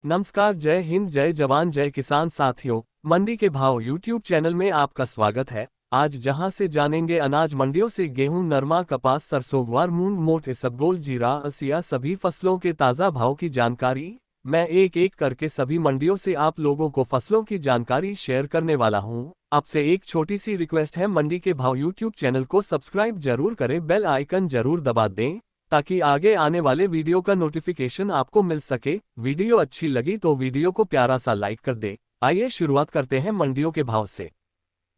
नमस्कार, जय हिंद, जय जवान, जय किसान साथियों। मंडी के भाव यूट्यूब चैनल में आपका स्वागत है। आज जहां से जानेंगे अनाज मंडियों से गेहूं, नरमा, कपास, सरसों, ग्वार, मूंग, मोठ, इसबगोल, जीरा, अलसिया सभी फसलों के ताज़ा भाव की जानकारी। मैं एक एक करके सभी मंडियों से आप लोगों को फसलों की जानकारी शेयर करने वाला हूं। आपसे एक छोटी सी रिक्वेस्ट है, मंडी के भाव यूट्यूब चैनल को सब्सक्राइब जरूर करें, बेल आइकन जरूर दबा दें ताकि आगे आने वाले वीडियो का नोटिफिकेशन आपको मिल सके। वीडियो अच्छी लगी तो वीडियो को प्यारा सा लाइक कर दे। आइए शुरुआत करते हैं मंडियों के भाव से।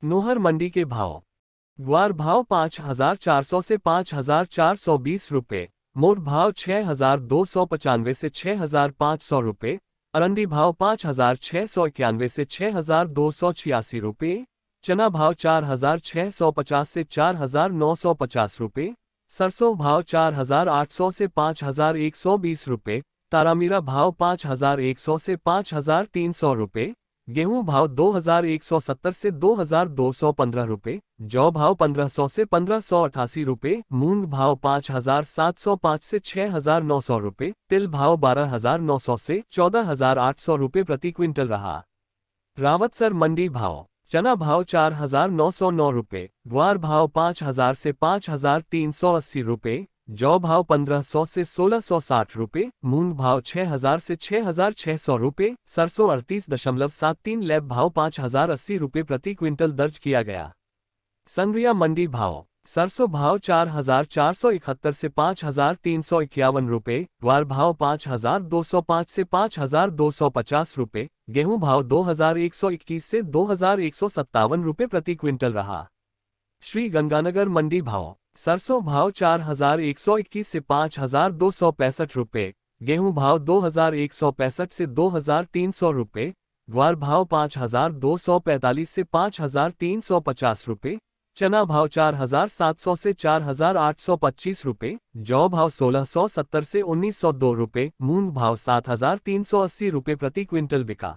नोहर मंडी के भाव। ग्वार भाव 5,400 से 5,420 रुपये। मोठ भाव 6,295 से 6,500 रुपये। अरंडी भाव 5,691 से 6,286 रुपये। चना भाव 4,650 से 4,950 रुपये। सरसों भाव 4,800 से 5,120 रुपये। तारामीरा भाव 5,100 से 5,300 रुपये। गेहूं भाव 2,170 से 2,215 रुपये। जौ भाव 1,500 से 1,588 रुपये। मूंग भाव 5,705 से 6,900 रुपये। तिल भाव 12,900 से 14,800 रुपये प्रति क्विंटल रहा। रावतसर मंडी भाव। चना भाव 4,909 रुपये। ग्वार भाव 5,000 से 5,380 रुपये। जौ भाव 1,500 से 1,660 रुपये। मूंग भाव 6,000 से 6,600 रुपये। सरसों 38.73 लैब भाव 5,080 रुपये प्रति क्विंटल दर्ज किया गया। संग्रिया मंडी भाव। सरसों भाव 4,471 से 5,351 रुपये। ग्वार भाव 5,205 से 5,250 रुपये। गेहूं भाव 2,121 से 2,157 रुपये प्रति क्विंटल रहा। श्री गंगानगर मंडी भाव। सरसों भाव 4,121 से 5,265 रुपये। गेहूं भाव 2,165 से 2,300 रुपये। ग्वार भाव 5,245 से 5,350 रुपये। चना भाव 4,700 से 4,825 रुपये। जौ भाव 1,670 से 1,902 रुपये। मूंग भाव 7,380 रुपये प्रति क्विंटल बिका।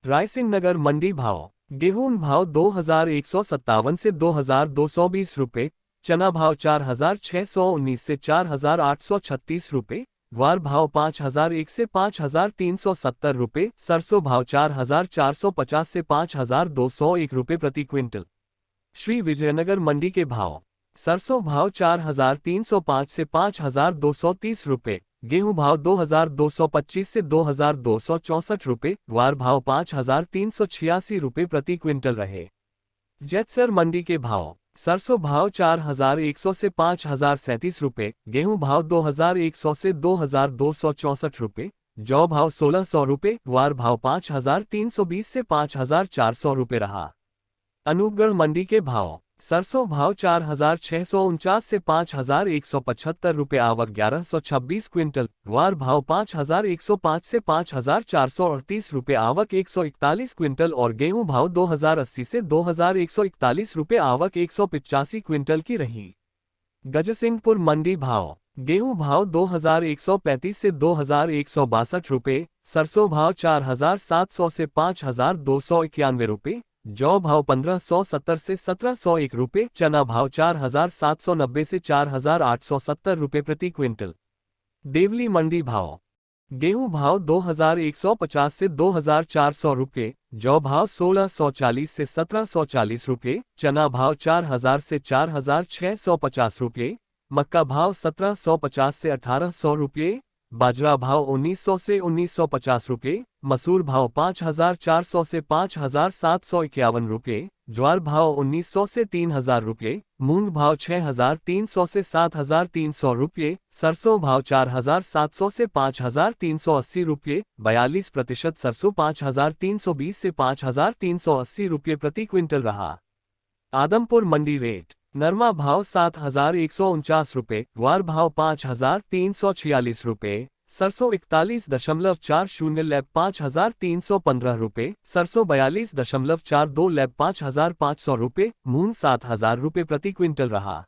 रायसिंह नगर मंडी भाव। गेहूं भाव 2,157 से 2,220 रुपये। चना भाव 4,619 से 4,836 रुपये। ग्वार भाव 5,001 से 5,370 रुपये। सरसों भाव 4,450 से 5,201 रुपये प्रति क्विंटल। श्री विजयनगर मंडी के भाव। सरसों भाव 4,305 से 5,230 रुपये। गेहूं भाव 2,225 से 2,264 रुपये। ग्वार भाव 5,386 रुपये प्रति क्विंटल रहे। जैतसर मंडी के भाव। सरसों भाव 4,100 से 5,037 रुपये। गेहूं भाव 2,100 से 2,264 रुपये। जौ भाव 1,600 रुपये। ग्वार भाव 5,320 से 5,400 रुपये रहा। अनूपगढ़ मंडी के भाव। सरसों भाव 4,649 से 5,175 रुपये। आवक 1,126 क्विंटल। ग्वार भाव 5,105 से 5,438 रुपये। आवक 141 क्विंटल और गेहूं भाव 2,080 से 2,141 रुपये। आवक 185 क्विंटल की रही। गजसिंहपुर मंडी भाव। गेहूं भाव 2,135 से 2,162 रुपये। सरसों भाव 4,700 से 5,291 रुपये। जौ भाव 1,570 से 1,701 रुपये। चना भाव 4,790 से 4,870 रुपये प्रति क्विंटल। देवली मंडी भाव। गेहूं भाव 2,150 से 2,400 रुपये। जौ भाव 1,640 से 1,740 रुपये। चना भाव 4,000 से 4,650 रुपये। मक्का भाव 1,750 से 1,800 रुपये। बाजरा भाव 1,900 से 1,950 रुपये। मसूर भाव 5,400 से 5,751 रुपये। ज्वार भाव 1,900 से 3,000 रुपये। मूंग भाव 6,300 से 7,300 रुपये। सरसों भाव 4,700 से 5,380 रुपये। 42% सरसों 5,320 से 5,380 रुपये प्रति क्विंटल रहा। आदमपुर मंडी रेट। नरमा भाव 7,149 रुपये। ग्वार भाव 5,346 रुपये। सरसों 41.40 लैब 5,315 रुपये। सरसों 42.42 लैब 5,500 रुपये। मूंग 7,000 रुपये प्रति क्विंटल रहा।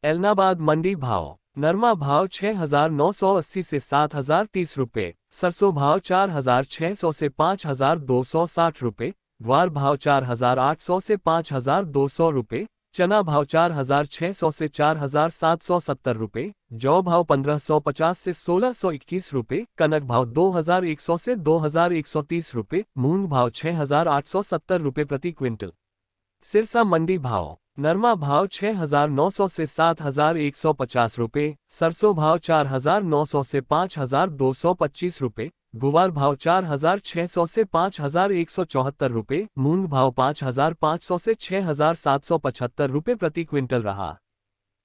एलनाबाद मंडी भाव। नरमा भाव 6,980 से 7,030 रुपये। सरसों भाव 4,600 से 5,260 रुपये। ग्वार भाव 4,800 से 5,200 रुपये। चना भाव 4,600 से 4,770 रुपये, जौ भाव 1,550 से 1,621 रुपये, कनक भाव 2,100 से 2,130 रुपये, मूंग भाव 6,870 रुपये प्रति क्विंटल। सिरसा मंडी भाव। नरमा भाव 6,900 से 7,150 रुपये, सरसों भाव 4,900 से 5,225 रुपये, गुवार भाव 4,600 से 5,174 रुपये, मूंग भाव 5,500 से 6,775 रुपये प्रति क्विंटल रहा।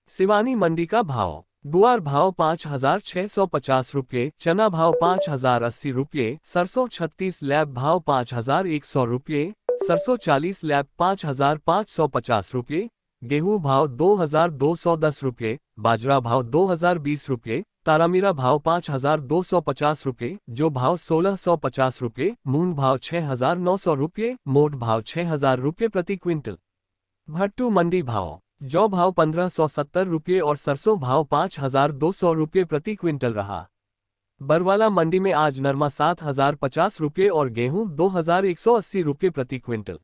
सिवानी मंडी का भाव। गुवार भाव 5,650 रुपये, चना भाव 5,080 रुपये, सरसों 36 लैब भाव 5,100 रुपये, सरसों 40 लैब 5,550 रुपये, गेहूं भाव 2,210 रुपये, बाजरा भाव 2,020 रुपये, तारामीरा भाव 5,250 रुपये, जो भाव 1,650 रुपये, मूंग भाव 6,900 रुपये, मोट भाव 6,000 रुपये प्रति क्विंटल। भट्टू मंडी भाव। जौ भाव 1,570 रुपये और सरसों भाव 5,200 रुपये प्रति क्विंटल रहा। बरवाला मंडी में आज नरमा 7,050 रुपये और गेहूं 2,180 रुपये प्रति क्विंटल।